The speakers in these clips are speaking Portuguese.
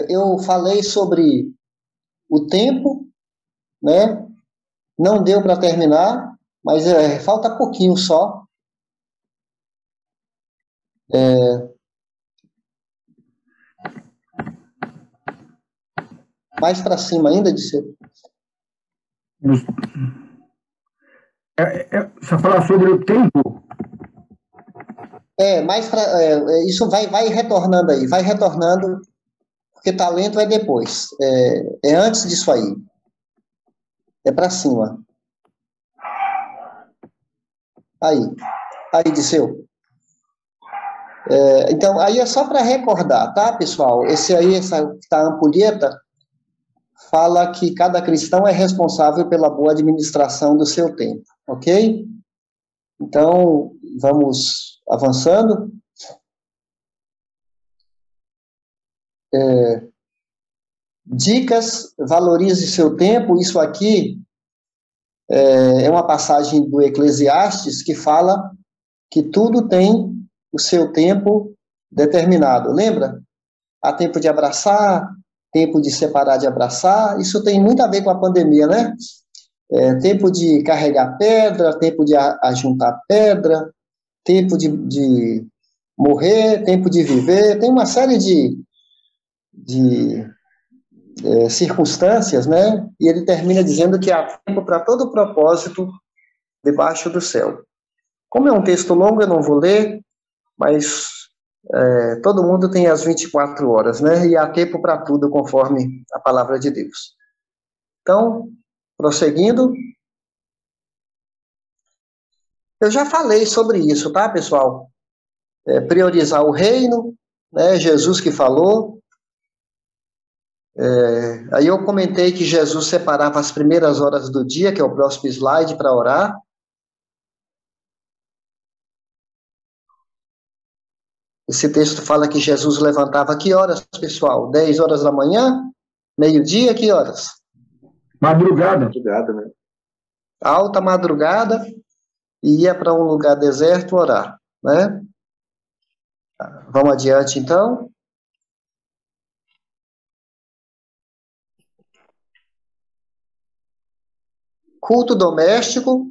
eu falei sobre o tempo, né? Não deu para terminar, mas falta pouquinho só. Mais para cima ainda, Disseu. Você fala sobre o tempo? Mais para isso vai retornando aí, vai retornando, porque talento é depois. É antes disso aí. É para cima. Aí, Disseu. Então, aí é só para recordar, tá, pessoal? Essa ampulheta fala que cada cristão é responsável pela boa administração do seu tempo, ok? Então, vamos avançando. Dicas, valorize seu tempo. Isso aqui é uma passagem do Eclesiastes que fala que tudo tem o seu tempo determinado. Lembra? Há tempo de abraçar, tempo de separar de abraçar. Isso tem muito a ver com a pandemia, né? Tempo de carregar pedra, tempo de ajuntar pedra, tempo de morrer, tempo de viver. Tem uma série de circunstâncias, né? E ele termina dizendo que há tempo para todo propósito debaixo do céu. Como é um texto longo, eu não vou ler, mas todo mundo tem as 24 horas, né? E há tempo para tudo, conforme a palavra de Deus. Então, prosseguindo, eu já falei sobre isso, tá, pessoal? Priorizar o reino, né? Jesus que falou. Aí eu comentei que Jesus separava as primeiras horas do dia, que é o próximo slide, para orar. Esse texto fala que Jesus levantava que horas, pessoal? 10 horas da manhã? Meio-dia? Que horas? Madrugada. Madrugada, né? Alta madrugada, e ia para um lugar deserto orar, né? Vamos adiante, então. Culto doméstico,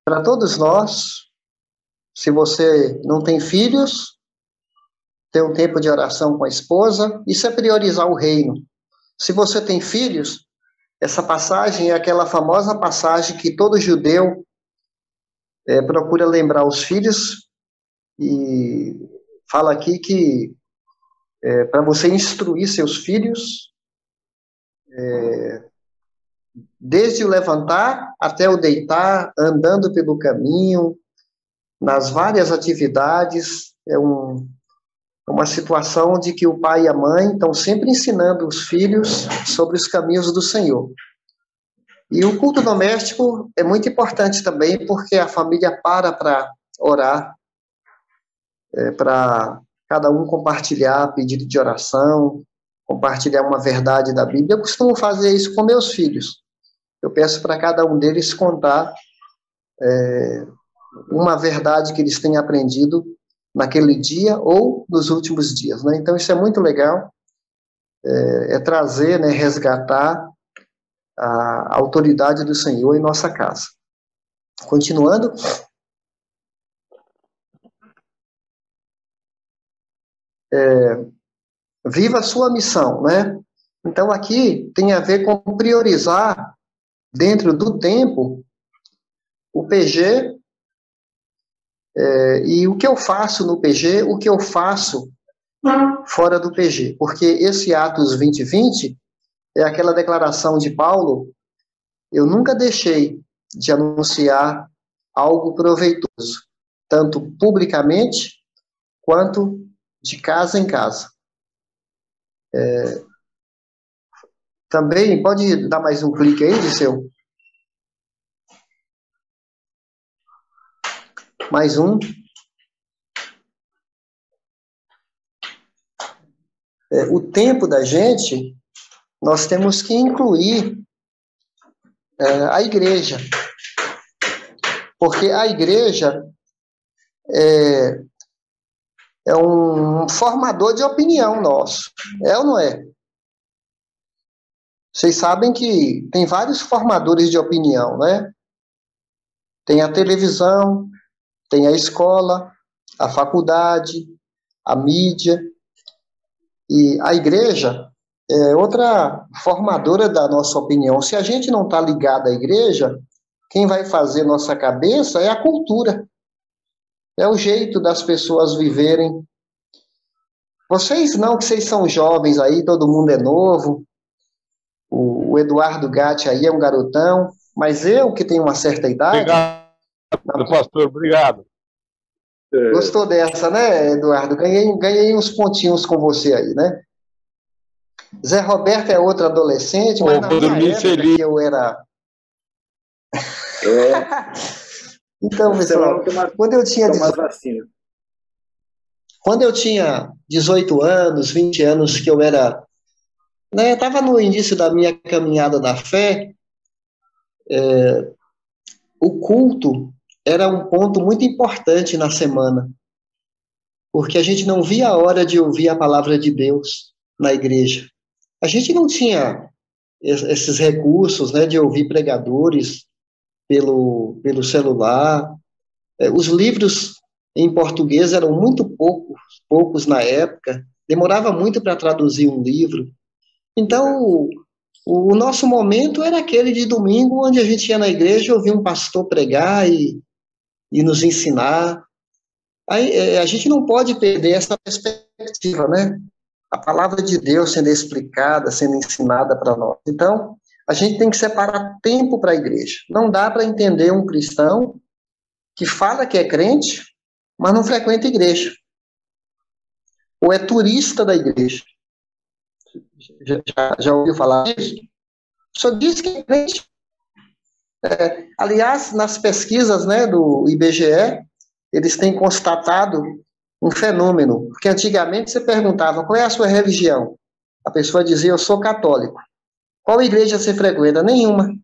para todos nós. Se você não tem filhos, ter um tempo de oração com a esposa, isso é priorizar o reino. Se você tem filhos, essa passagem é aquela famosa passagem que todo judeu procura lembrar os filhos, e fala aqui que para você instruir seus filhos, desde o levantar até o deitar, andando pelo caminho, nas várias atividades, uma situação de que o pai e a mãe estão sempre ensinando os filhos sobre os caminhos do Senhor. E o culto doméstico é muito importante também, porque a família para orar, para cada um compartilhar pedido de oração, compartilhar uma verdade da Bíblia. Eu costumo fazer isso com meus filhos. Eu peço para cada um deles contar uma verdade que eles têm aprendido naquele dia ou nos últimos dias, né? Então, isso é muito legal, trazer, né, resgatar a autoridade do Senhor em nossa casa. Continuando. Viva a sua missão, né? Então, aqui tem a ver com priorizar, dentro do tempo, o PG, e o que eu faço no PG, o que eu faço fora do PG. Porque esse Atos 20:20 é aquela declaração de Paulo: eu nunca deixei de anunciar algo proveitoso, tanto publicamente quanto de casa em casa. Também, pode dar mais um clique aí, Disseu? Mais um. O tempo da gente, nós temos que incluir a igreja. Porque a igreja é um formador de opinião nosso. É ou não é? Vocês sabem que tem vários formadores de opinião, né? Tem a televisão, tem a escola, a faculdade, a mídia, e a igreja é outra formadora da nossa opinião. Se a gente não está ligado à igreja, quem vai fazer nossa cabeça é a cultura, é o jeito das pessoas viverem. Vocês não, que vocês são jovens aí, todo mundo é novo, o Eduardo Gatti aí é um garotão, mas eu, que tenho uma certa idade... Obrigado, pastor, obrigado. Gostou dessa, né, Eduardo? Ganhei uns pontinhos com você aí, né? Zé Roberto é outro adolescente, mas na minha época que eu era... Então, pessoal, quando eu tinha 18 anos, 20 anos, que eu era... né, estava no início da minha caminhada da fé, o culto era um ponto muito importante na semana, porque a gente não via a hora de ouvir a palavra de Deus na igreja. A gente não tinha esses recursos, né, de ouvir pregadores pelo celular. Os livros em português eram muito poucos na época, demorava muito para traduzir um livro. Então, o nosso momento era aquele de domingo, onde a gente ia na igreja ouvir um pastor pregar e nos ensinar. Aí, a gente não pode perder essa perspectiva, né? A palavra de Deus sendo explicada, sendo ensinada para nós. Então, a gente tem que separar tempo para a igreja. Não dá para entender um cristão que fala que é crente, mas não frequenta a igreja. Ou é turista da igreja. Já ouviu falar disso? Só diz que é crente. Aliás, nas pesquisas, né, do IBGE, eles têm constatado um fenômeno, porque antigamente você perguntava qual é a sua religião, a pessoa dizia eu sou católico. Qual igreja você frequenta? Nenhuma.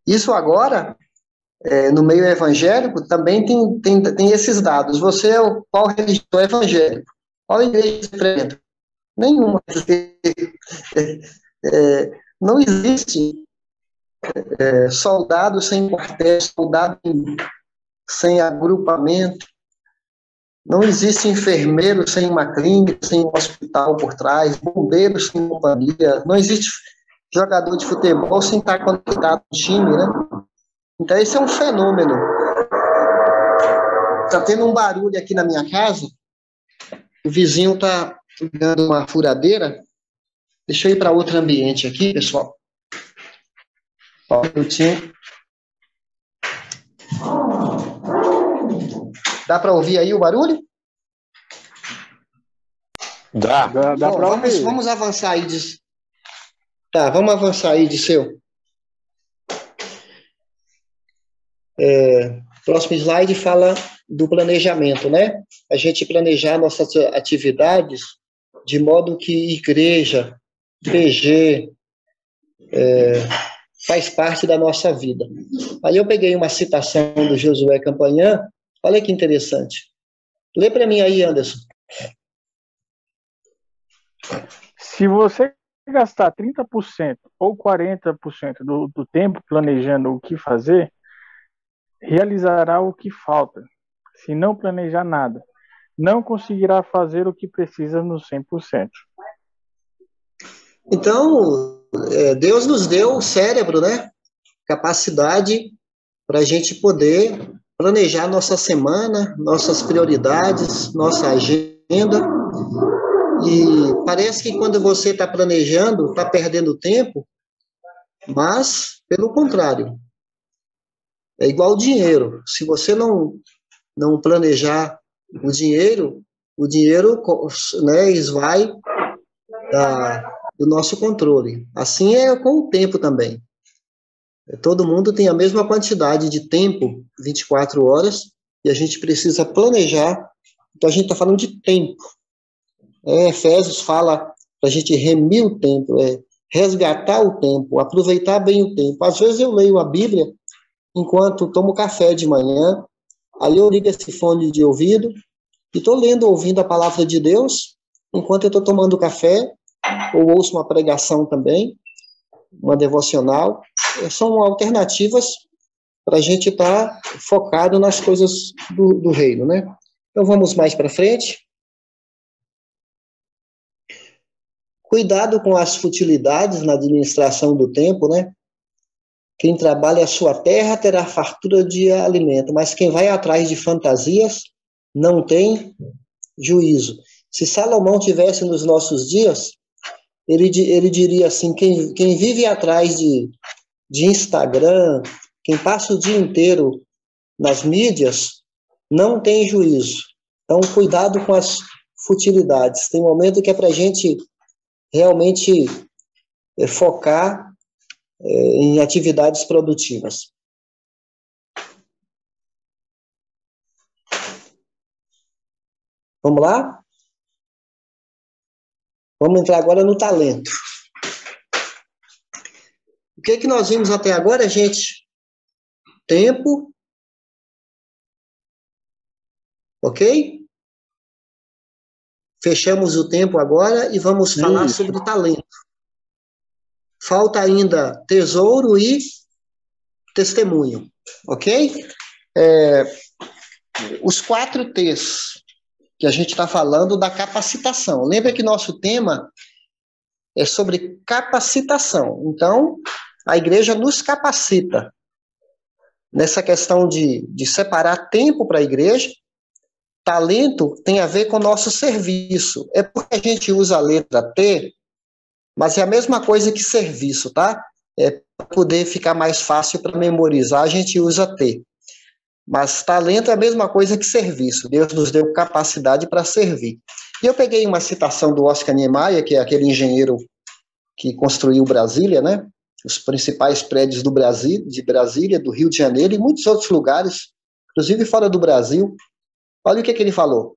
Isso agora, no meio evangélico, também tem esses dados. Você qual religião é evangélico? Qual igreja você frequenta? Nenhuma. Não existe soldado sem quartel, soldado sem agrupamento. Não existe enfermeiro sem uma clínica, sem um hospital por trás, bombeiro sem companhia, não existe jogador de futebol sem estar conectado no time, né? Então, esse é um fenômeno. Está tendo um barulho aqui na minha casa, o vizinho está dando uma furadeira. Deixa eu ir para outro ambiente aqui, pessoal. Só um minutinho. Dá para ouvir aí o barulho? Dá para ouvir. Vamos avançar aí. Vamos avançar aí, Disseu. Próximo slide fala do planejamento, né? A gente planejar nossas atividades de modo que igreja, PG, faz parte da nossa vida. Aí eu peguei uma citação do Josué Campanhã. Olha que interessante. Lê para mim aí, Anderson. Se você gastar 30% ou 40% do tempo planejando o que fazer, realizará o que falta. Se não planejar nada, não conseguirá fazer o que precisa no 100%. Então, Deus nos deu o cérebro, né? Capacidade para a gente poder planejar nossa semana, nossas prioridades, nossa agenda. E parece que quando você está planejando, está perdendo tempo, mas, pelo contrário, é igual dinheiro. Se você não planejar o dinheiro, né, esvai do nosso controle. Assim é com o tempo também. Todo mundo tem a mesma quantidade de tempo, 24 horas, e a gente precisa planejar. Então, a gente está falando de tempo. Efésios fala para a gente remir o tempo, resgatar o tempo, aproveitar bem o tempo. Às vezes eu leio a Bíblia enquanto tomo café de manhã, aí eu ligo esse fone de ouvido e estou lendo, ouvindo a palavra de Deus, enquanto eu estou tomando café, ou ouço uma pregação também, uma devocional. São alternativas para a gente estar focado nas coisas do reino, né? Então, vamos mais para frente. Cuidado com as futilidades na administração do tempo, né? Quem trabalha a sua terra terá fartura de alimento, mas quem vai atrás de fantasias não tem juízo. Se Salomão tivesse nos nossos dias, ele diria assim, quem vive atrás de Instagram, quem passa o dia inteiro nas mídias, não tem juízo. Então, cuidado com as futilidades. Tem momento que é para a gente realmente focar em atividades produtivas. Vamos lá? Vamos entrar agora no talento. O que nós vimos até agora, gente? Tempo. Ok? Fechamos o tempo agora e vamos falar sobre talento. Falta ainda tesouro e testemunho. Ok? Os 4 T's que a gente está falando da capacitação. Lembra que nosso tema é sobre capacitação. Então, a igreja nos capacita nessa questão de separar tempo para a igreja. Talento tem a ver com o nosso serviço. É porque a gente usa a letra T, mas é a mesma coisa que serviço, tá? Para poder ficar mais fácil para memorizar, a gente usa T. Mas talento é a mesma coisa que serviço. Deus nos deu capacidade para servir. E eu peguei uma citação do Oscar Niemeyer, que é aquele engenheiro que construiu Brasília, né? Os principais prédios do Brasil, de Brasília, do Rio de Janeiro e muitos outros lugares, inclusive fora do Brasil. Olha o que ele falou.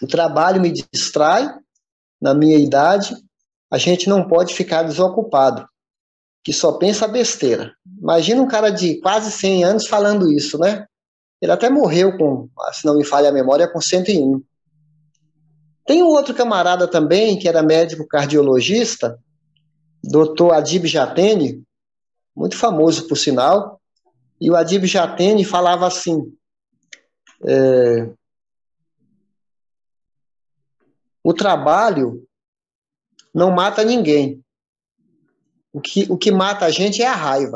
O trabalho me distrai, na minha idade, a gente não pode ficar desocupado, que só pensa besteira. Imagina um cara de quase 100 anos falando isso, né? Ele até morreu, se não me falha a memória, com 101. Tem um outro camarada também, que era médico cardiologista, Dr. Adib Jatene, muito famoso por sinal, e o Adib Jatene falava assim, o trabalho não mata ninguém. O que mata a gente é a raiva.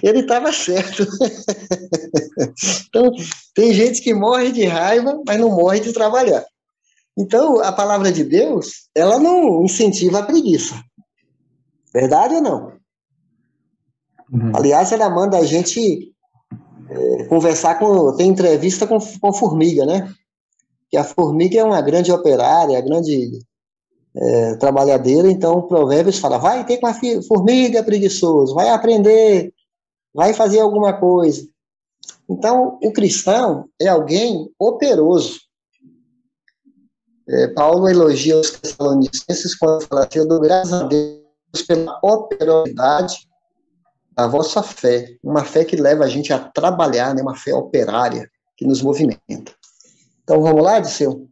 Ele estava certo. Então, tem gente que morre de raiva, mas não morre de trabalhar. Então, a palavra de Deus, ela não incentiva a preguiça. Verdade ou não? Aliás, ela manda a gente conversar tem entrevista com formiga, né? Que a formiga é uma grande operária, grande trabalhadeira, então o Provérbios fala, vai ter com a formiga preguiçoso, vai aprender, vai fazer alguma coisa. Então, o cristão é alguém operoso. Paulo elogia os Tessalonicenses quando fala assim, eu dou graças a Deus pela operosidade da vossa fé, uma fé que leva a gente a trabalhar, né? Uma fé operária que nos movimenta. Então, vamos lá, Disseu?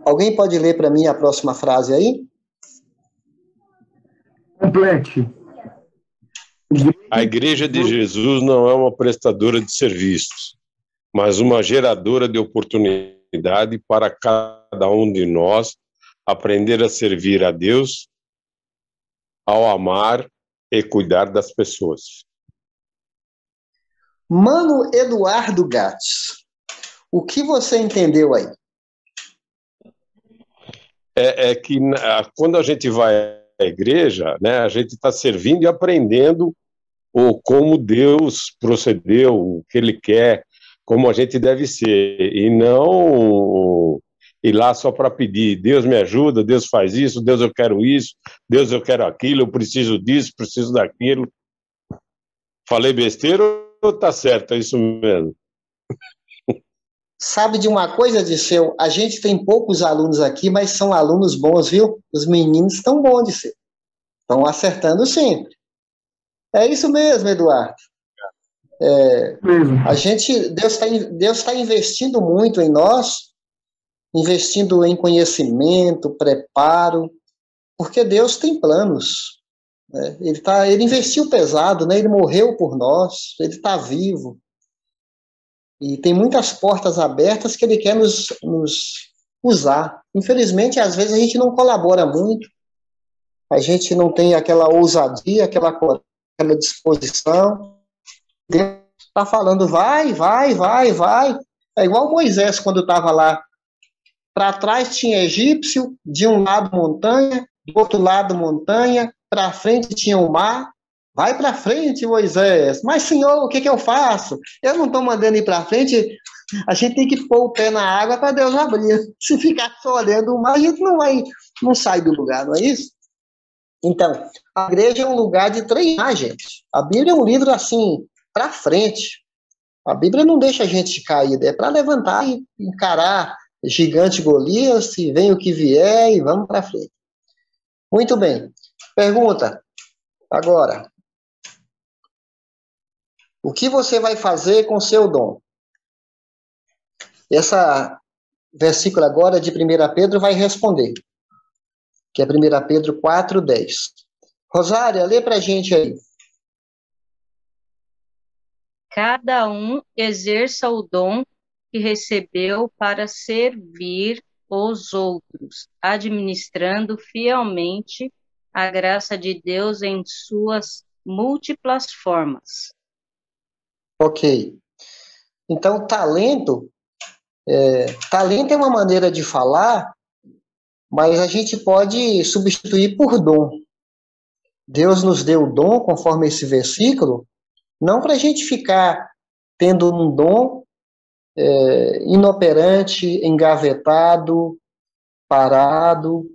Alguém pode ler para mim a próxima frase aí? Complete. A Igreja de Jesus não é uma prestadora de serviços, mas uma geradora de oportunidade para cada um de nós aprender a servir a Deus ao amar e cuidar das pessoas. Mano Eduardo Gates, o que você entendeu aí? É que quando a gente vai à igreja, né, a gente está servindo e aprendendo como Deus procedeu, o que Ele quer, como a gente deve ser, e não ir lá só para pedir, Deus me ajuda, Deus faz isso, Deus eu quero isso, Deus eu quero aquilo, eu preciso disso, preciso daquilo. Falei besteira ou tá certo? É isso mesmo? Sabe de uma coisa, Disseu? A gente tem poucos alunos aqui, mas são alunos bons, viu? Os meninos estão bons, Disseu. Estão acertando sempre. É isso mesmo, Eduardo. Mesmo. Deus tá investindo muito em nós, investindo em conhecimento, preparo, porque Deus tem planos, né? Ele investiu pesado, né? Ele morreu por nós, ele está vivo. E tem muitas portas abertas que ele quer nos usar. Infelizmente, às vezes a gente não colabora muito, a gente não tem aquela ousadia, aquela disposição. Deus está falando, vai, vai, vai, vai. É igual Moisés, quando estava lá. Para trás tinha egípcio, de um lado montanha, do outro lado montanha, para frente tinha o mar. Vai para frente, Moisés. Mas, Senhor, o que eu faço? Eu não estou mandando ir para frente. A gente tem que pôr o pé na água para Deus abrir. Se ficar só olhando o mar, a gente não sai do lugar, não é isso? Então, a igreja é um lugar de treinar, gente. A Bíblia é um livro assim, para frente. A Bíblia não deixa a gente cair, é para levantar e encarar gigante Golias, se vem o que vier e vamos para frente. Muito bem. Pergunta agora. O que você vai fazer com seu dom? Essa versículo agora de 1 Pedro vai responder, que é 1 Pedro 4:10. Rosária, lê para a gente aí. Cada um exerça o dom que recebeu para servir os outros, administrando fielmente a graça de Deus em suas múltiplas formas. Ok. Então, talento é uma maneira de falar, mas a gente pode substituir por dom. Deus nos deu o dom, conforme esse versículo, não para a gente ficar tendo um dom inoperante, engavetado, parado.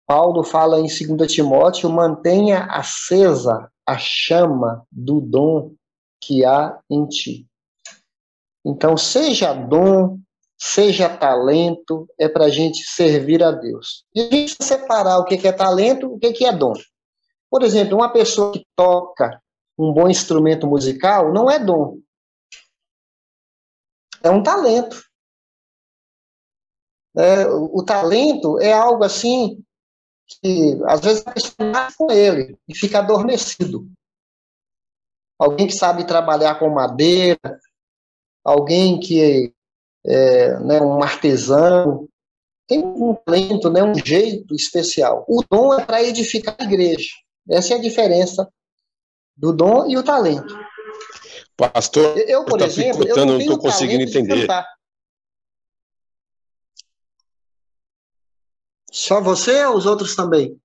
Paulo fala em 2 Timóteo, mantenha acesa a chama do dom que há em ti. Então, seja dom, seja talento, é para a gente servir a Deus. E a gente separar o que é talento, o que é dom. Por exemplo, uma pessoa que toca um bom instrumento musical não é dom. É um talento. O talento é algo assim que, às vezes, a pessoa nasce com ele e fica adormecido. Alguém que sabe trabalhar com madeira, alguém que é um artesão, tem um talento, um jeito especial. O dom é para edificar a igreja. Essa é a diferença do dom e o talento. Pastor, eu por exemplo, eu não estou conseguindo entender. Só você ou os outros também?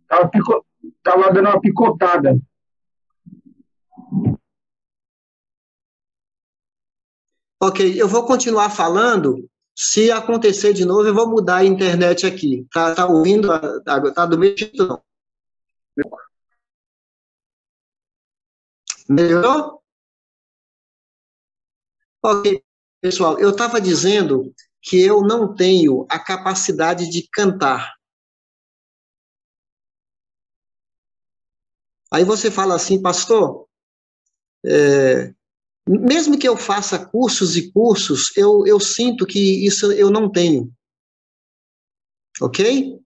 Estava dando uma picotada. Ok, eu vou continuar falando. Se acontecer de novo, eu vou mudar a internet aqui. Tá ouvindo? Tá do mesmo jeito, não? Melhorou? Ok, pessoal, eu estava dizendo que eu não tenho a capacidade de cantar. Aí você fala assim, pastor, mesmo que eu faça cursos e cursos, eu sinto que isso eu não tenho. Ok?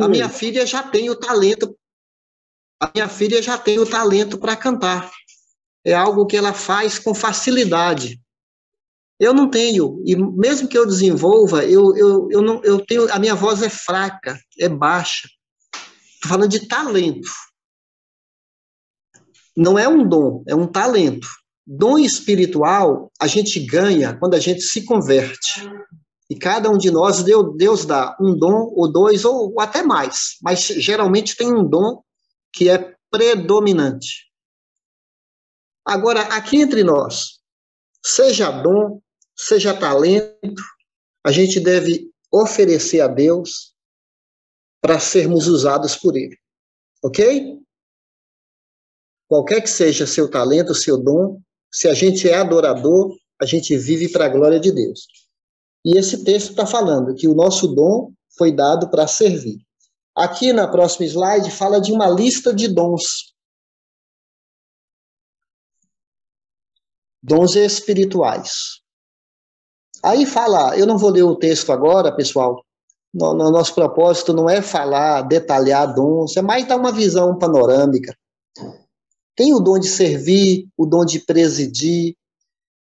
A minha filha já tem o talento. A minha filha já tem o talento para cantar. É algo que ela faz com facilidade. Eu não tenho, e mesmo que eu desenvolva, eu tenho, a minha voz é fraca, é baixa. Estou falando de talento. Não é um dom, é um talento. Dom espiritual a gente ganha quando a gente se converte. E cada um de nós, Deus dá um dom, ou dois, ou até mais. Mas geralmente tem um dom que é predominante. Agora, aqui entre nós, seja dom, seja talento, a gente deve oferecer a Deus para sermos usados por Ele. Ok? Qualquer que seja seu talento, seu dom, se a gente é adorador, a gente vive para a glória de Deus. E esse texto está falando que o nosso dom foi dado para servir. Aqui na próxima slide fala de uma lista de dons. Dons espirituais. Aí fala, eu não vou ler o texto agora, pessoal. Nosso propósito não é falar, detalhar dons, é mais dar uma visão panorâmica. Tem o dom de servir, o dom de presidir,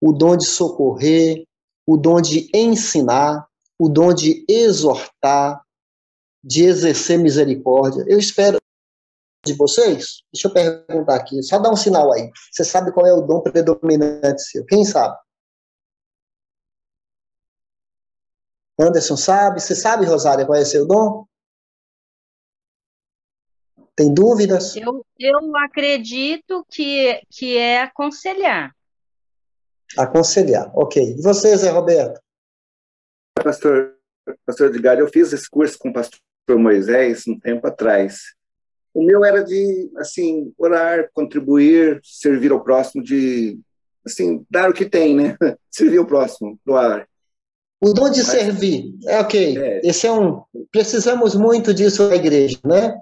o dom de socorrer, o dom de ensinar, o dom de exortar, de exercer misericórdia. Eu espero de vocês, deixa eu perguntar aqui, só dá um sinal aí. Você sabe qual é o dom predominante seu? Quem sabe? Anderson sabe? Você sabe, Rosária, qual é o seu dom? Tem dúvidas? Eu acredito que é aconselhar. Aconselhar, ok. E você, Zé Roberto? Pastor Edgar, eu fiz esse curso com o pastor Moisés um tempo atrás. O meu era de, assim, orar, contribuir, servir ao próximo, de, assim, dar o que tem, né? Servir ao próximo, doar. O dom de servir, ok. Esse é precisamos muito disso na igreja, né?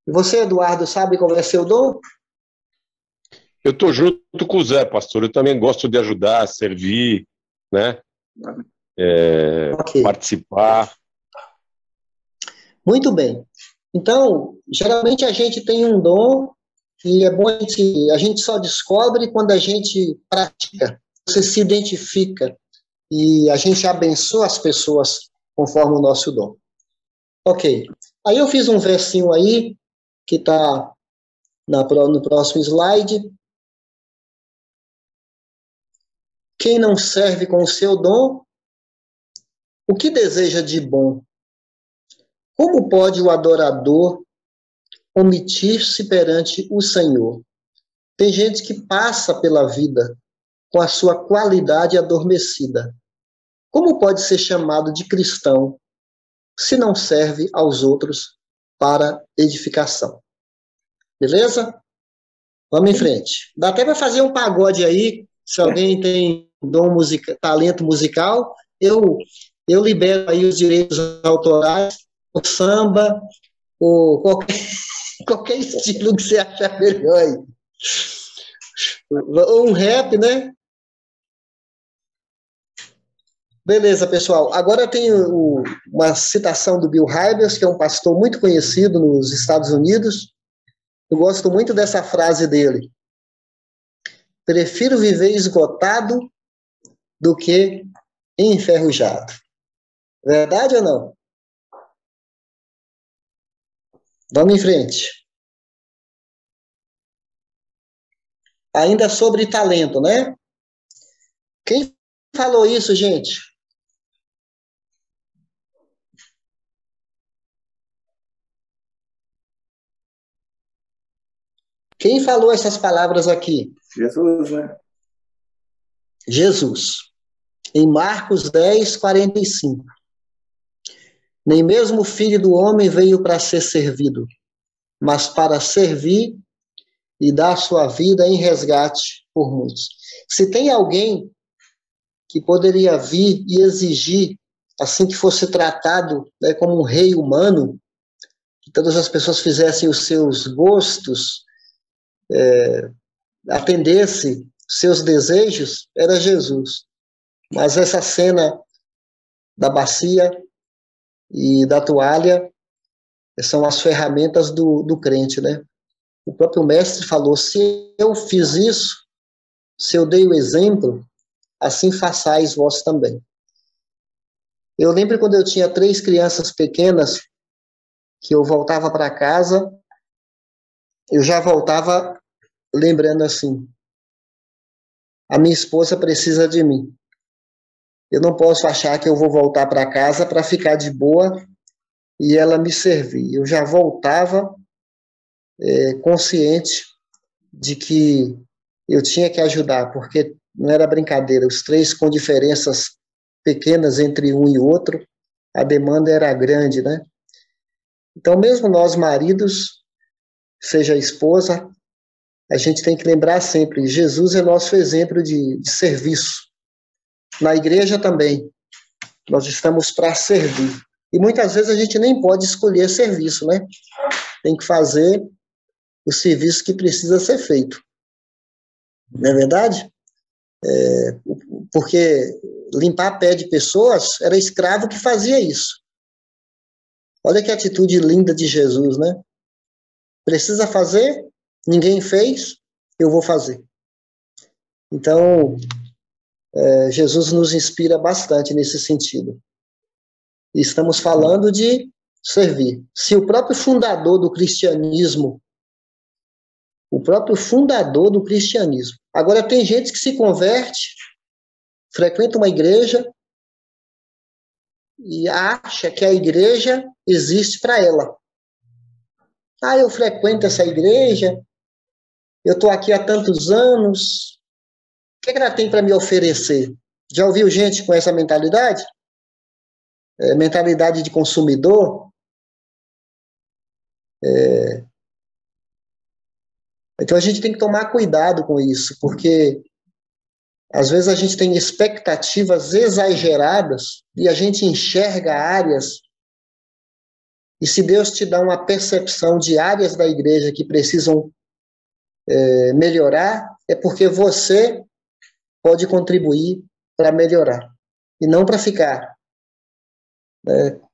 E você, Eduardo, sabe qual é seu dom? Eu estou junto com o Zé, pastor. Eu também gosto de ajudar, servir, né? Participar. Muito bem. Então, geralmente a gente tem um dom e é bom a gente só descobre quando a gente pratica, você se identifica e a gente abençoa as pessoas conforme o nosso dom. Ok. Aí eu fiz um versinho aí que está no próximo slide. Quem não serve com o seu dom, o que deseja de bom? Como pode o adorador omitir-se perante o Senhor? Tem gente que passa pela vida com a sua qualidade adormecida. Como pode ser chamado de cristão se não serve aos outros para edificação? Beleza? Vamos em frente. Dá até para fazer um pagode aí, se alguém tem talento musical, eu libero aí os direitos autorais, o samba, ou qualquer estilo que você achar melhor aí. Ou um rap, né? Beleza, pessoal. Agora tem uma citação do Bill Hybels, que é um pastor muito conhecido nos Estados Unidos. Eu gosto muito dessa frase dele. Prefiro viver esgotado do que enferrujado. Verdade ou não? Vamos em frente. Ainda sobre talento, né? Quem falou isso, gente? Quem falou essas palavras aqui? Jesus, né? Jesus. Em Marcos 10, 45. Nem mesmo o Filho do Homem veio para ser servido, mas para servir e dar sua vida em resgate por muitos. Se tem alguém que poderia vir e exigir, assim que fosse tratado, né, como um rei humano, que todas as pessoas fizessem os seus gostos, atendesse seus desejos, era Jesus. Mas essa cena da bacia e da toalha são as ferramentas do crente, né? O próprio mestre falou, se eu fiz isso, se eu dei o exemplo, assim façais vós também. Eu lembro quando eu tinha 3 crianças pequenas, que eu voltava para casa, eu já voltava lembrando assim, a minha esposa precisa de mim. Eu não posso achar que eu vou voltar para casa para ficar de boa e ela me servir. Eu já voltava consciente de que eu tinha que ajudar, porque não era brincadeira, os 3 com diferenças pequenas entre um e outro, a demanda era grande, né? Então, mesmo nós maridos, seja a esposa, a gente tem que lembrar sempre, Jesus é nosso exemplo de serviço. Na igreja também. Nós estamos para servir. E muitas vezes a gente nem pode escolher serviço, né? Tem que fazer o serviço que precisa ser feito. Não é verdade? Porque limpar pé de pessoas, era escravo que fazia isso. Olha que atitude linda de Jesus, né? Precisa fazer, ninguém fez, eu vou fazer. Então, Jesus nos inspira bastante nesse sentido. E estamos falando de servir. Se o próprio fundador do cristianismo, agora tem gente que se converte, frequenta uma igreja e acha que a igreja existe para ela. Ah, eu frequento essa igreja, eu estou aqui há tantos anos, o que ela tem para me oferecer? Já ouviu gente com essa mentalidade? Mentalidade de consumidor? Então a gente tem que tomar cuidado com isso, porque às vezes a gente tem expectativas exageradas e a gente enxerga áreas, e se Deus te dá uma percepção de áreas da igreja que precisam melhorar, é porque você pode contribuir para melhorar, e não para ficar.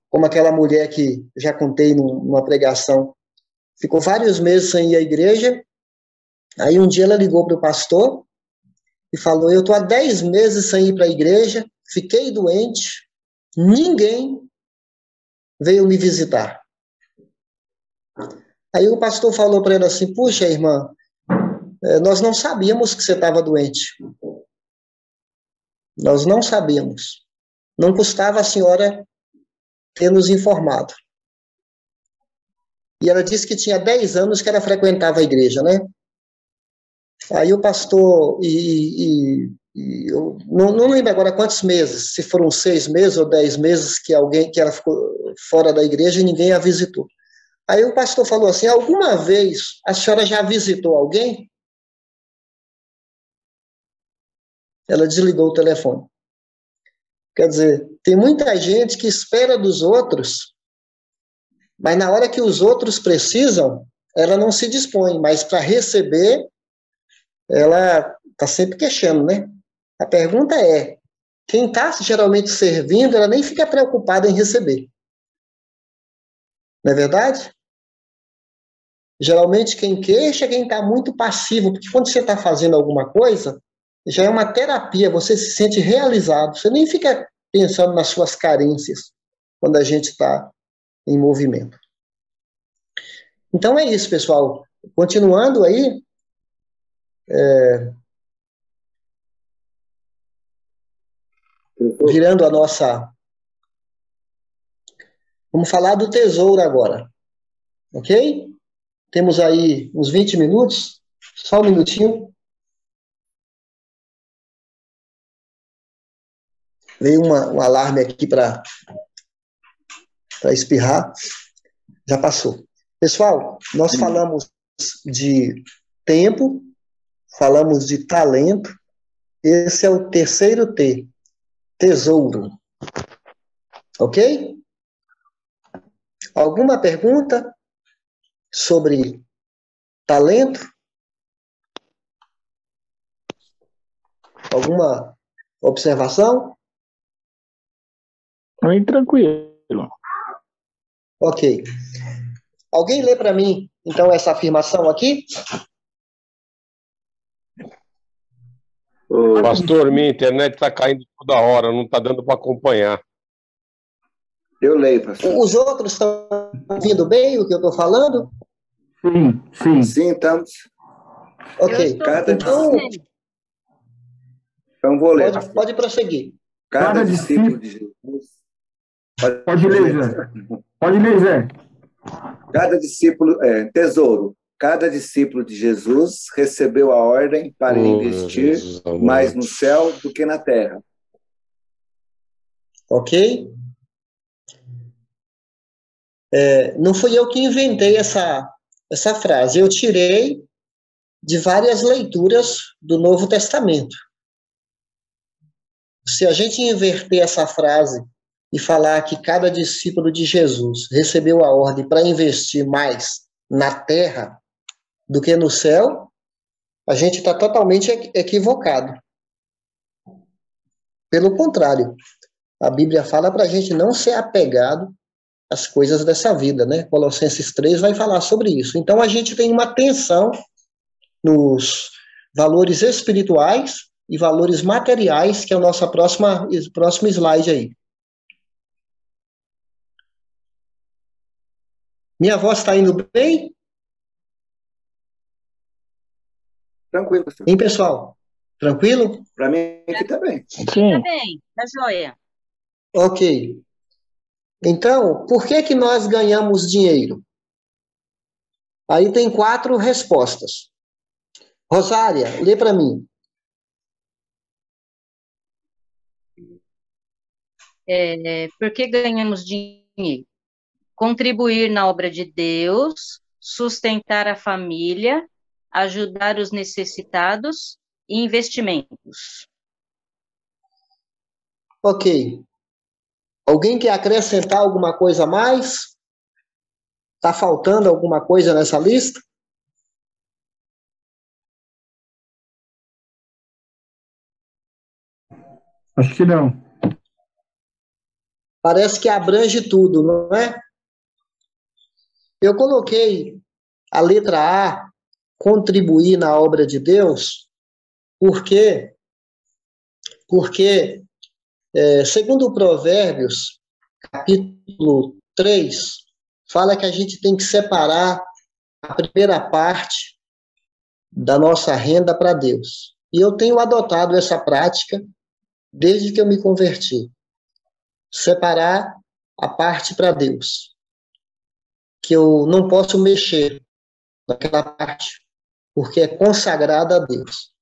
Como aquela mulher que já contei numa pregação, ficou vários meses sem ir à igreja, aí um dia ela ligou para o pastor e falou, eu estou há 10 meses sem ir para a igreja, fiquei doente, ninguém veio me visitar. Aí o pastor falou para ela assim, puxa, irmã, nós não sabíamos que você estava doente. Nós não sabíamos. Não custava a senhora ter nos informado. E ela disse que tinha 10 anos que ela frequentava a igreja, né? Aí o pastor, eu não lembro agora quantos meses, se foram 6 meses ou 10 meses que ela ficou fora da igreja e ninguém a visitou. Aí o pastor falou assim, alguma vez a senhora já visitou alguém? Ela desligou o telefone. Quer dizer, tem muita gente que espera dos outros, mas na hora que os outros precisam, ela não se dispõe, mas para receber, ela está sempre queixando, né? A pergunta é, quem está geralmente servindo, ela nem fica preocupada em receber. Não é verdade? Geralmente quem queixa é quem está muito passivo, porque quando você está fazendo alguma coisa, já é uma terapia, você se sente realizado, você nem fica pensando nas suas carências quando a gente está em movimento. Então é isso, pessoal. Continuando aí, virando a nossa... Vamos falar do tesouro agora, ok? Temos aí uns 20 minutos, só um minutinho. Veio um alarme aqui para espirrar. Já passou. Pessoal, nós falamos de tempo, falamos de talento. Esse é o terceiro T, tesouro. Ok? Alguma pergunta sobre talento? Alguma observação? Bem tranquilo. Ok. Alguém lê para mim, então, essa afirmação aqui? Pastor, minha internet está caindo toda hora, não está dando para acompanhar. Eu leio, pastor. Os outros estão ouvindo bem o que eu estou falando? Sim, sim. Sim, estamos. Ok. Então vou ler. Pode prosseguir. Cada discípulo de Jesus... Pode ler, Zé. Pode ler, Zé. Cada discípulo... tesouro. Cada discípulo de Jesus recebeu a ordem para investir mais no céu do que na terra. Ok? Não fui eu que inventei essa frase. Eu tirei de várias leituras do Novo Testamento. Se a gente inverter essa frase e falar que cada discípulo de Jesus recebeu a ordem para investir mais na terra do que no céu, a gente está totalmente equivocado. Pelo contrário, a Bíblia fala para a gente não ser apegado às coisas dessa vida, né? Colossenses 3 vai falar sobre isso. Então, a gente tem uma tensão nos valores espirituais e valores materiais, que é o nosso próximo slide aí. Minha voz está indo bem? Tranquilo, pastor. Hein, pessoal? Tranquilo? Para mim aqui tá bem. Sim. Tá bem, tá joia. Ok. Então, por que nós ganhamos dinheiro? Aí tem 4 respostas. Rosária, lê para mim. Por que ganhamos dinheiro? Contribuir na obra de Deus, sustentar a família, ajudar os necessitados e investimentos. Ok. Alguém quer acrescentar alguma coisa a mais? Está faltando alguma coisa nessa lista? Acho que não. Parece que abrange tudo, não é? Eu coloquei a letra A, contribuir na obra de Deus, porque segundo Provérbios, capítulo 3, fala que a gente tem que separar a primeira parte da nossa renda para Deus. E eu tenho adotado essa prática desde que eu me converti. Separar a parte para Deus. Que eu não posso mexer naquela parte, porque é consagrada a Deus.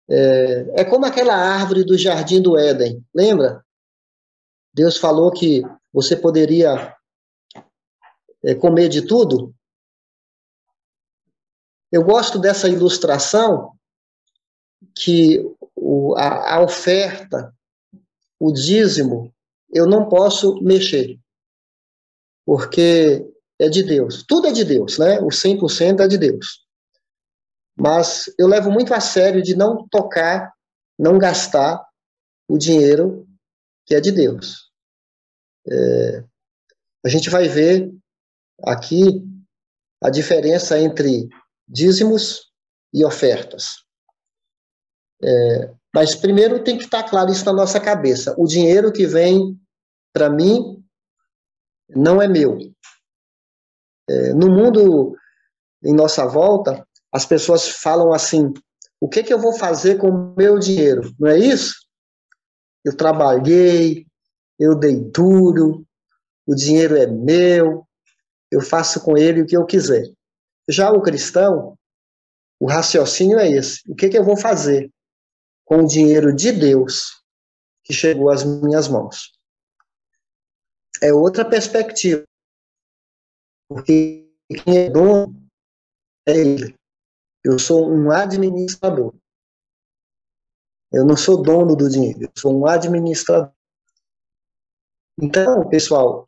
É como aquela árvore do Jardim do Éden, lembra? Deus falou que você poderia comer de tudo. Eu gosto dessa ilustração que a oferta, o dízimo, eu não posso mexer, porque é de Deus. Tudo é de Deus, né? O 100% é de Deus. Mas eu levo muito a sério de não tocar, não gastar o dinheiro que é de Deus. A gente vai ver aqui a diferença entre dízimos e ofertas. Mas primeiro tem que estar claro isso na nossa cabeça. O dinheiro que vem para mim não é meu. No mundo em nossa volta, as pessoas falam assim: o que eu vou fazer com o meu dinheiro? Não é isso? Eu trabalhei, eu dei duro, o dinheiro é meu, eu faço com ele o que eu quiser. Já o cristão, o raciocínio é esse: o que eu vou fazer com o dinheiro de Deus que chegou às minhas mãos? É outra perspectiva, porque quem é dono é ele. Eu sou um administrador. Eu não sou dono do dinheiro, eu sou um administrador. Então, pessoal,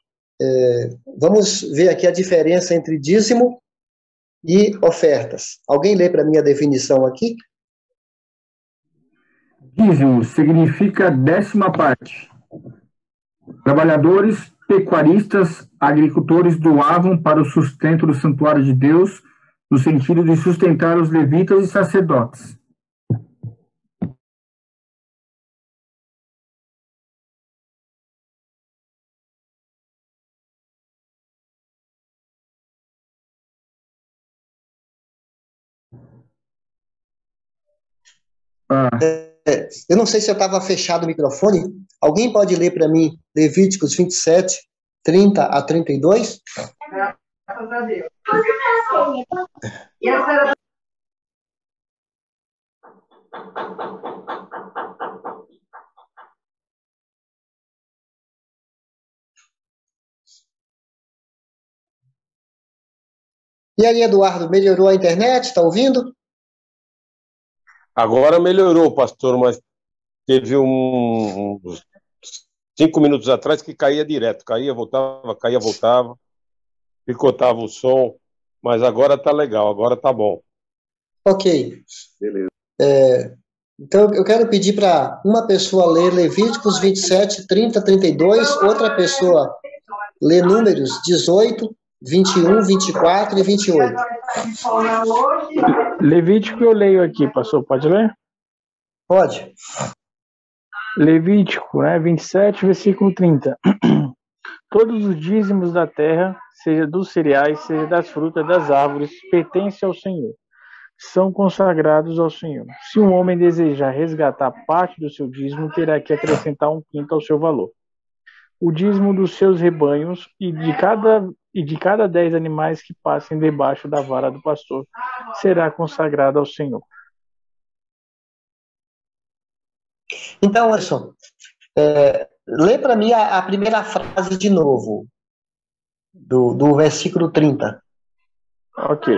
vamos ver aqui a diferença entre dízimo e ofertas. Alguém lê para mim a definição aqui? Dízimo significa 10ª parte. Trabalhadores, pecuaristas, agricultores doavam para o sustento do santuário de Deus, no sentido de sustentar os levitas e sacerdotes. Eu não sei se eu estava fechado o microfone. Alguém pode ler para mim Levíticos 27, 30 a 32? Graças a Deus. E aí, Eduardo, melhorou a internet? Está ouvindo? Agora melhorou, pastor, mas teve uns 5 minutos atrás que caía direto, caía, voltava, picotava o som, mas agora tá legal, agora tá bom. Ok. Beleza. Então, eu quero pedir para uma pessoa ler Levíticos 27, 30, 32, outra pessoa ler Números 18, 21, 24 e 28. Levítico eu leio aqui, pastor, pode ler? Pode. Levítico, 27, versículo 30. Todos os dízimos da terra, seja dos cereais, seja das frutas, das árvores, pertencem ao Senhor. São consagrados ao Senhor. Se um homem desejar resgatar parte do seu dízimo, terá que acrescentar 1/5 ao seu valor. O dízimo dos seus rebanhos e de cada 10 animais que passem debaixo da vara do pastor será consagrado ao Senhor. Então, Anderson, lê para mim a primeira frase de novo, do versículo 30. Ok.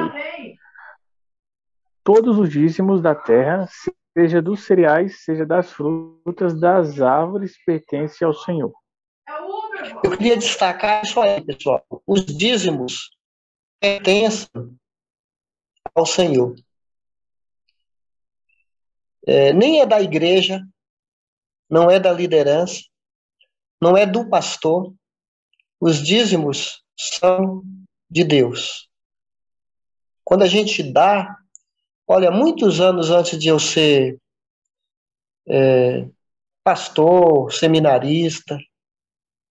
Todos os dízimos da terra, seja dos cereais, seja das frutas, das árvores, pertencem ao Senhor. Eu queria destacar isso aí, pessoal. Os dízimos pertencem ao Senhor. Nem é da igreja, não é da liderança, não é do pastor. Os dízimos são de Deus. Quando a gente dá, olha, muitos anos antes de eu ser pastor, seminarista,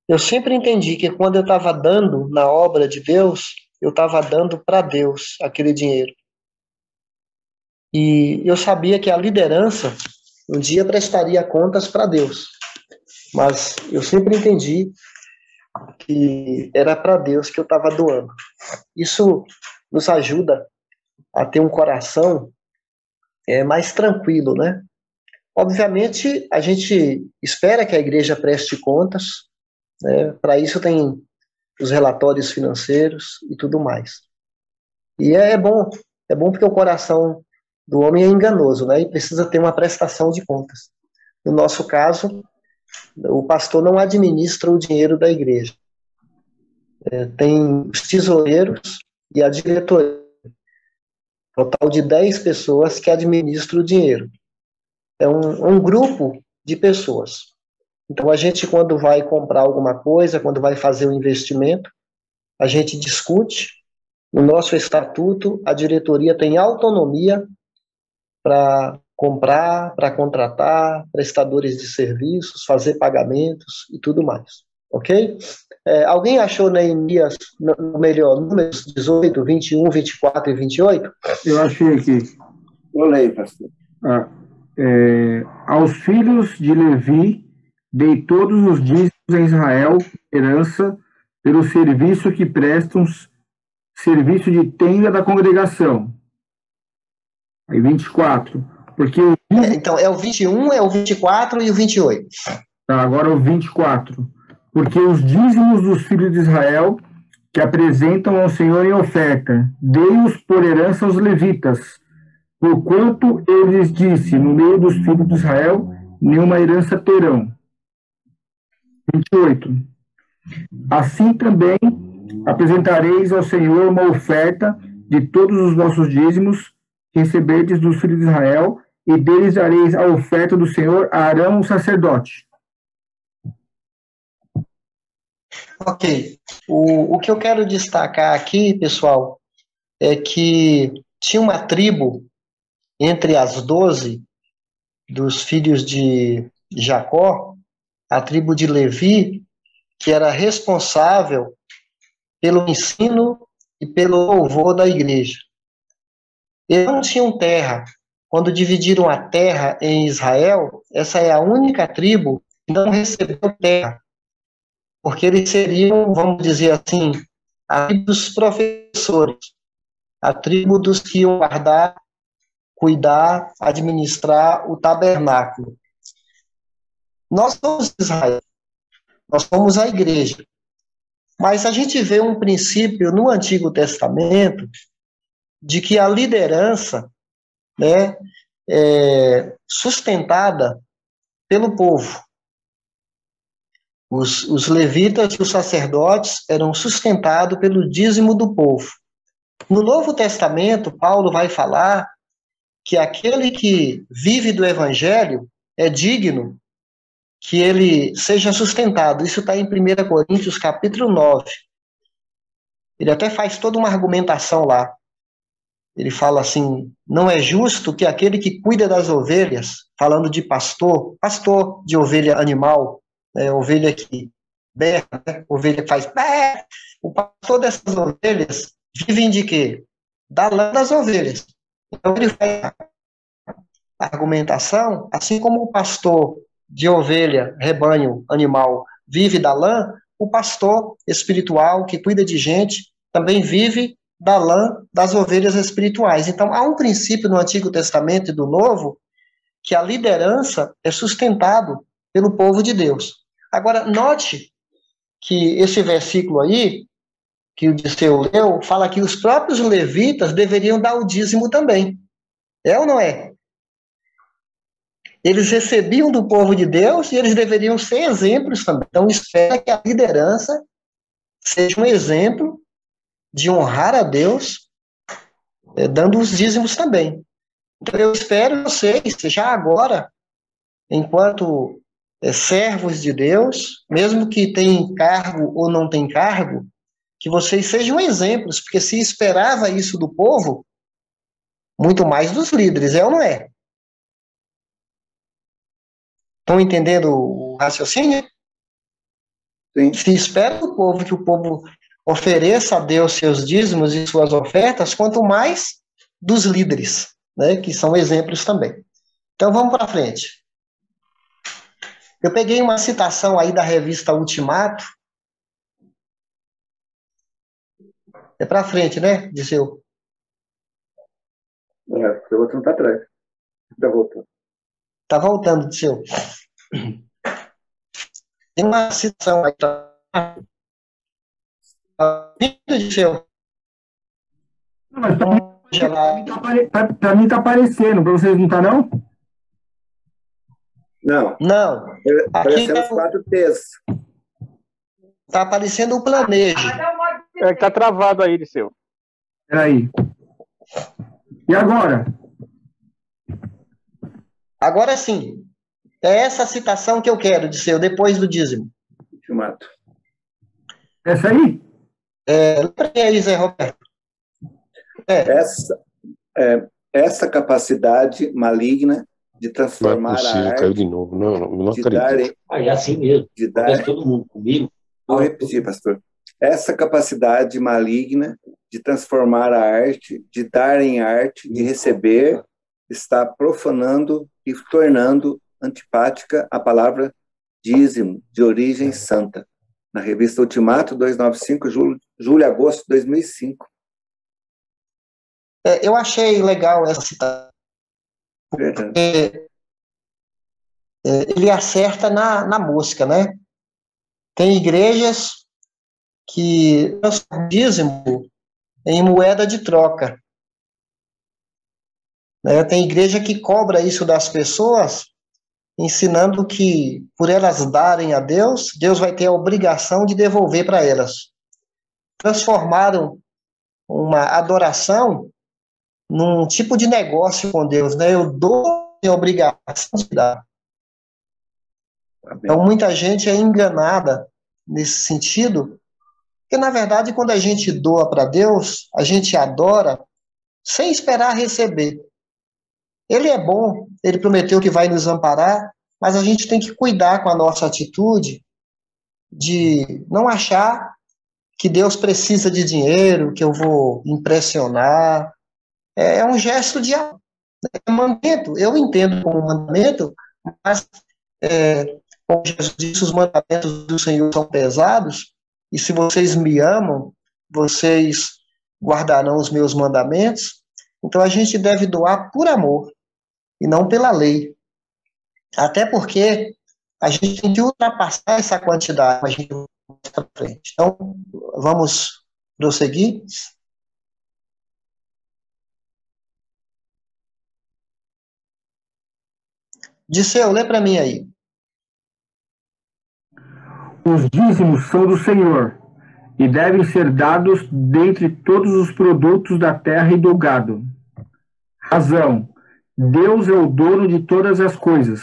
eu sempre entendi que quando eu estava dando na obra de Deus, eu estava dando para Deus aquele dinheiro. E eu sabia que a liderança um dia prestaria contas para Deus. Mas eu sempre entendi que era para Deus que eu estava doando. Isso nos ajuda a ter um coração mais tranquilo, né? Obviamente, a gente espera que a igreja preste contas, né? Para isso tem os relatórios financeiros e tudo mais. E é bom porque o coração do homem é enganoso, né? E precisa ter uma prestação de contas. No nosso caso, o pastor não administra o dinheiro da igreja. Tem os tesoureiros e a diretoria. Total de 10 pessoas que administram o dinheiro. É um grupo de pessoas. Então, a gente, quando vai comprar alguma coisa, quando vai fazer um investimento, a gente discute. No nosso estatuto, a diretoria tem autonomia para comprar, para contratar prestadores de serviços, fazer pagamentos e tudo mais. Ok? Alguém achou Neemias, melhor, Números 18, 21, 24 e 28? Eu achei aqui. Eu leio, pastor. Aos filhos de Levi, dei todos os dízimos em Israel, herança, pelo serviço que prestam, serviço de tenda da congregação. Aí 24. Porque então, é o 21, é o 24 e o 28. Tá, agora o 24. Porque os dízimos dos filhos de Israel, que apresentam ao Senhor em oferta, dei-os por herança aos levitas, porquanto ele lhes disse, no meio dos filhos de Israel, nenhuma herança terão. 28. Assim também apresentareis ao Senhor uma oferta de todos os vossos dízimos que receberdes dos filhos de Israel, e deles dareis a oferta do Senhor a Arão, o sacerdote. Ok. O que eu quero destacar aqui, pessoal, é que tinha uma tribo entre as 12 dos filhos de Jacó, a tribo de Levi, que era responsável pelo ensino e pelo louvor da igreja. Eles não tinham terra. Quando dividiram a terra em Israel, essa é a única tribo que não recebeu terra. Porque eles seriam, vamos dizer assim, a tribo dos professores, a tribo dos que iam guardar, cuidar, administrar o tabernáculo. Nós somos Israel, nós somos a igreja. Mas a gente vê um princípio no Antigo Testamento de que a liderança, né, é sustentada pelo povo. Os levitas e os sacerdotes eram sustentados pelo dízimo do povo. No Novo Testamento, Paulo vai falar que aquele que vive do evangelho é digno que ele seja sustentado. Isso está em 1 Coríntios, capítulo 9. Ele até faz toda uma argumentação lá. Ele fala assim, não é justo que aquele que cuida das ovelhas, falando de pastor de ovelha animal, ovelha que berra, né? Ovelha que faz bé, o pastor dessas ovelhas vive de quê? Da lã das ovelhas. Então ele faz a argumentação, assim como o pastor de ovelha, rebanho, animal, vive da lã, o pastor espiritual que cuida de gente também vive da lã das ovelhas espirituais. Então, há um princípio no Antigo Testamento e do Novo que a liderança é sustentado pelo povo de Deus. Agora, note que esse versículo aí, que o Disseu leu, fala que os próprios levitas deveriam dar o dízimo também. É ou não é? Eles recebiam do povo de Deus e eles deveriam ser exemplos também. Então, espera que a liderança seja um exemplo de honrar a Deus, dando os dízimos também. Então, eu espero vocês, já agora, enquanto servos de Deus, mesmo que tenham cargo ou não tenham cargo, que vocês sejam exemplos, porque se esperava isso do povo, muito mais dos líderes, é ou não é? Estão entendendo o raciocínio? Sim. Se espera do povo que o povo ofereça a Deus seus dízimos e suas ofertas, quanto mais dos líderes, né, que são exemplos também. Então vamos para frente. Eu peguei uma citação aí da revista Ultimato. É para frente, né, Disseu? Estou voltando para trás. Está voltando. Está voltando, Disseu. Tem uma citação aí. Disseu. Não, mas para mim tá aparecendo, para vocês não tá, não? Não. Não. Aparecendo os 4 T's. Está aparecendo o planejo. É que tá travado aí, Liceu. Peraí. E agora? Agora sim. É essa citação que eu quero, Disseu, depois do dízimo. Ultimato. Essa aí? Lembra aí, Zé Roberto. Essa capacidade maligna de transformar não é possível, a arte, caiu de novo. Não de acredito. dar, É assim mesmo. de dar, Todo mundo comigo. vou repetir, pastor. Essa capacidade maligna de transformar a arte, de dar em arte, de receber, está profanando e tornando antipática a palavra dízimo, de origem santa. Na revista Ultimato, 295, julho e agosto de 2005. Eu achei legal essa citação, porque ele acerta na mosca, né? Tem igrejas que transformam o dízimo em moeda de troca. Tem igreja que cobra isso das pessoas, ensinando que, por elas darem a Deus, Deus vai ter a obrigação de devolver para elas. Transformaram uma adoração num tipo de negócio com Deus, né? Eu dou a obrigação de dar. Então, muita gente é enganada nesse sentido, porque, na verdade, quando a gente doa para Deus, a gente adora sem esperar receber. Ele é bom, ele prometeu que vai nos amparar, mas a gente tem que cuidar com a nossa atitude de não achar que Deus precisa de dinheiro, que eu vou impressionar. É um gesto de amor. É mandamento. Eu entendo como mandamento, mas, como Jesus disse, os mandamentos do Senhor são pesados, e se vocês me amam, vocês guardarão os meus mandamentos. Então a gente deve doar por amor, e não pela lei. Até porque a gente tem que ultrapassar essa quantidade para a gente ir para frente. Então, vamos prosseguir. Disseu, lê para mim aí. Os dízimos são do Senhor e devem ser dados dentre todos os produtos da terra e do gado. Razão. Deus é o dono de todas as coisas.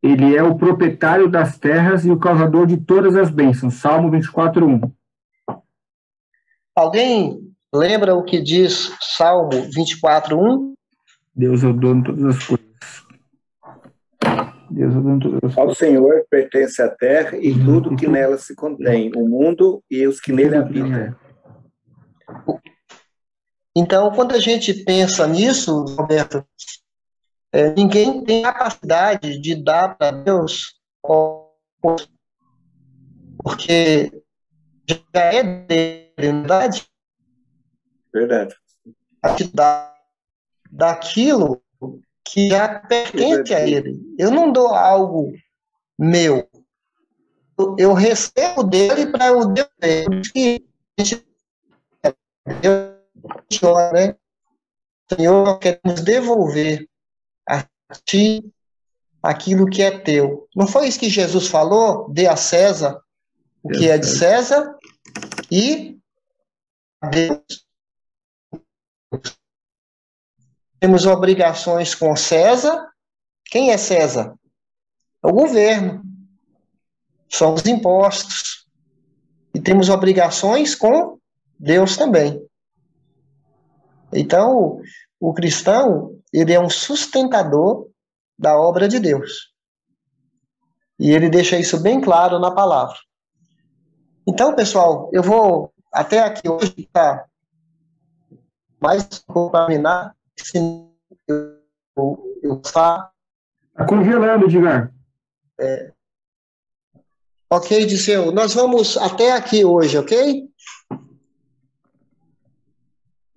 Ele é o proprietário das terras e o causador de todas as bênçãos. Salmo 24:1. Alguém lembra o que diz Salmo 24:1? Deus é o dono de todas as coisas. Deus é o dono de todas as Ao coisas. Senhor pertence a terra e tudo que nela se contém, o mundo e os que nele habitam. Então, quando a gente pensa nisso, Roberto, ninguém tem capacidade de dar para Deus, porque já é dele, verdade? Verdade. Daquilo que já pertence a ele. Eu não dou algo meu. Eu recebo dele para eu dar dele. Por isso que a gente ora, né? Senhor, queremos devolver a ti aquilo que é teu. Não foi isso que Jesus falou? Dê a César o que é de César e a Deus. Temos obrigações com César. Quem é César? É o governo. São os impostos. E temos obrigações com Deus também. Então, o cristão, ele é um sustentador da obra de Deus. E ele deixa isso bem claro na palavra. Então, pessoal, eu vou até aqui hoje para mais contaminar, se eu falar. Está congelando, Edgar. Ok, Disseu, nós vamos até aqui hoje, ok?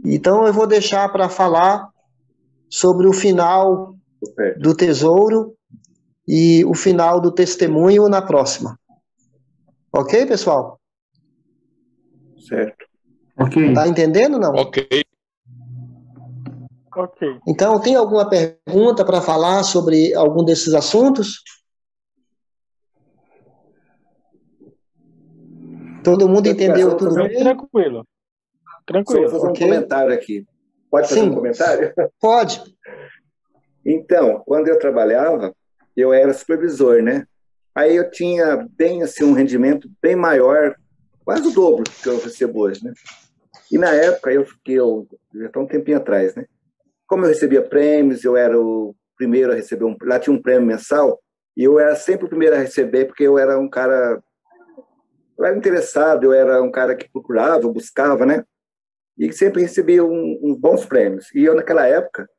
Então eu vou deixar para falar sobre o final do tesouro e o final do testemunho na próxima. Ok, pessoal? Certo. Ok. Tá entendendo, não? Ok. Ok. Então, tem alguma pergunta para falar sobre algum desses assuntos? Todo mundo entendeu tudo bem? Tranquilo. Só vou fazer um comentário aqui. Pode fazer um comentário? Pode. Então, quando eu trabalhava, eu era supervisor, né? Aí eu tinha bem assim um rendimento bem maior, quase o dobro que eu recebo hoje, né? E na época já está um tempinho atrás, né? Como eu recebia prêmios, eu era o primeiro a receber lá tinha um prêmio mensal, e eu era sempre o primeiro a receber, porque eu era um cara, eu era interessado, eu era um cara que procurava, buscava, né? E sempre recebia uns bons prêmios. E eu, naquela época,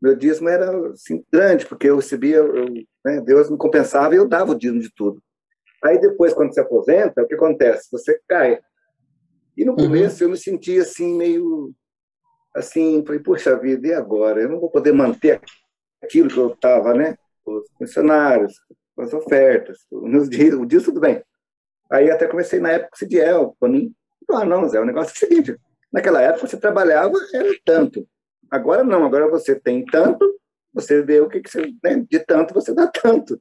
meu dízimo era assim, grande, porque eu recebia, né, Deus me compensava e eu dava o dízimo de tudo. Aí depois, quando se aposenta, o que acontece? Você cai. E no começo eu me sentia assim, meio assim, falei, puxa vida, e agora? Eu não vou poder manter aquilo que eu estava, né? Os funcionários, as ofertas, o dízimo, tudo bem. Aí até comecei na época com o Cidiel, não, Zé, o negócio é o seguinte, naquela época você trabalhava, era tanto. Agora não, agora você tem tanto, você vê o que você, né, de tanto você dá tanto.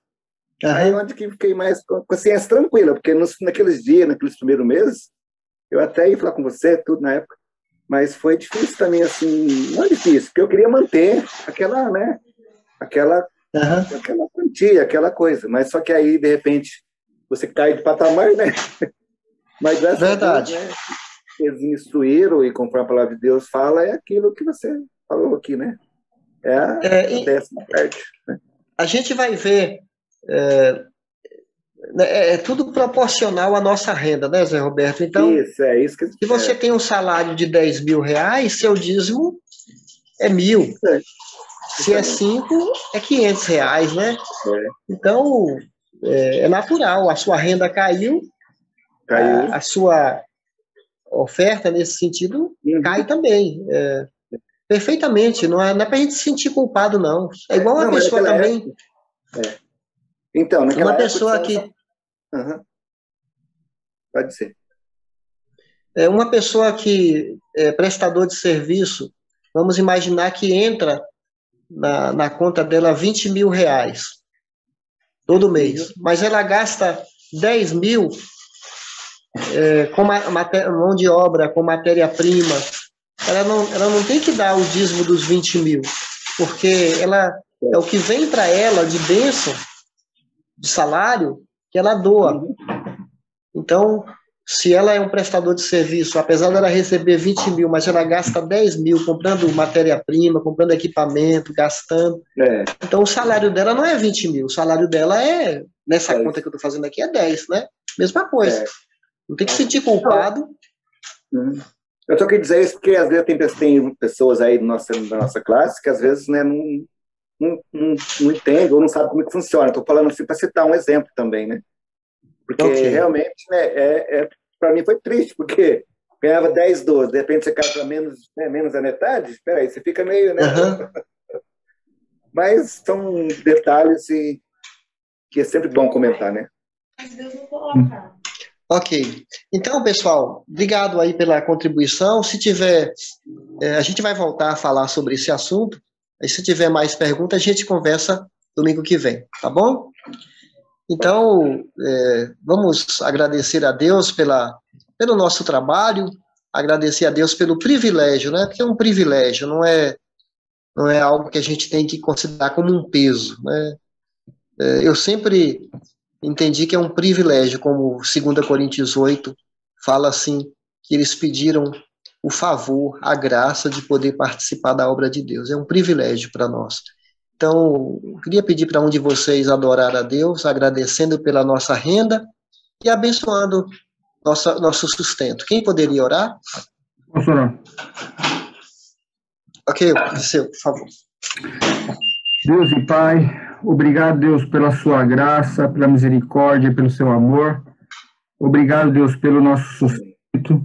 Aí onde que fiquei mais com a consciência tranquila, porque naqueles dias, naqueles primeiros meses, eu até ia falar com você, tudo na época, mas foi difícil também, assim, não é difícil, porque eu queria manter aquela, né, aquela quantia, aquela coisa, mas só que aí, de repente, você cai de patamar, né? Mas graças a Deus, né, eles me instruíram, e conforme a palavra de Deus fala, é aquilo que você falou aqui, né? É a 10ª parte. Né? A gente vai ver, é tudo proporcional à nossa renda, né, Zé Roberto? Então, isso que se você tem um salário de 10 mil reais, seu dízimo é 1.000. Se é 5, é 500 reais, né? Então, é natural, a sua renda caiu. A sua oferta, nesse sentido, cai também. Perfeitamente, não é para a gente se sentir culpado, não. É igual uma pessoa também... Então, naquela uma pessoa que... Pode ser. Uma pessoa que é prestador de serviço, vamos imaginar que entra na conta dela 20 mil reais todo mês, mas ela gasta 10 mil com mão de obra, com matéria-prima, ela não tem que dar o dízimo dos 20 mil, porque é o que vem para ela de bênção, de salário, que ela doa. Então, se ela é um prestador de serviço, apesar dela receber 20 mil, mas ela gasta 10 mil comprando matéria-prima, comprando equipamento, gastando. Então, o salário dela não é 20 mil, o salário dela nessa conta que eu estou fazendo aqui, é 10, né? Mesma coisa. Não tem que se sentir culpado. Eu só queria dizer isso porque, às vezes, tem pessoas aí da nossa classe que, às vezes, né, não entendem ou não sabem como é que funciona. Estou falando assim para citar um exemplo também, né? Porque realmente, né, para mim foi triste, porque ganhava 10, 12, de repente você cai para menos da metade, espera aí, você fica meio, né? Mas são detalhes que é sempre bom comentar, né? Ok. Então, pessoal, obrigado aí pela contribuição. Se tiver, a gente vai voltar a falar sobre esse assunto. Aí, se tiver mais perguntas, a gente conversa domingo que vem, tá bom? Então, vamos agradecer a Deus pelo nosso trabalho, agradecer a Deus pelo privilégio, né? Porque é um privilégio, não é algo que a gente tem que considerar como um peso, né? Eu sempre entendi que é um privilégio, como 2 Coríntios 8 fala assim, que eles pediram o favor, a graça de poder participar da obra de Deus. É um privilégio para nós. Então, eu queria pedir para um de vocês adorar a Deus, agradecendo pela nossa renda e abençoando nosso sustento. Quem poderia orar? Posso orar? Ok, seu, por favor. Deus e Pai, obrigado, Deus, pela sua graça, pela misericórdia, pelo seu amor. Obrigado, Deus, pelo nosso sustento.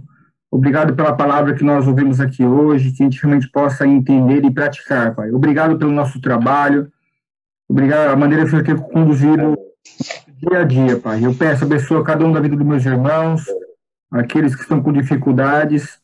Obrigado pela palavra que nós ouvimos aqui hoje, que a gente realmente possa entender e praticar, Pai. Obrigado pelo nosso trabalho. Obrigado pela maneira que foi conduzido dia a dia, Pai. Eu peço, abençoa cada um da vida dos meus irmãos, aqueles que estão com dificuldades,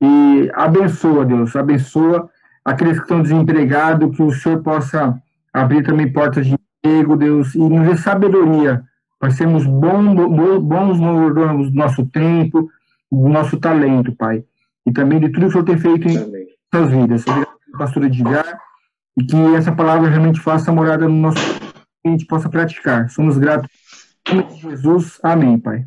e abençoa, Deus, abençoa aqueles que estão desempregados, que o Senhor possa abrir também portas de emprego, Deus, e nos dê sabedoria para sermos bons no nosso tempo, do nosso talento, Pai, e também de tudo que o Senhor tem feito em nossas vidas. Obrigado, pastor Edgar, e que essa palavra realmente faça morada no nosso, que a gente possa praticar. Somos gratos. Em nome de Jesus, amém, Pai.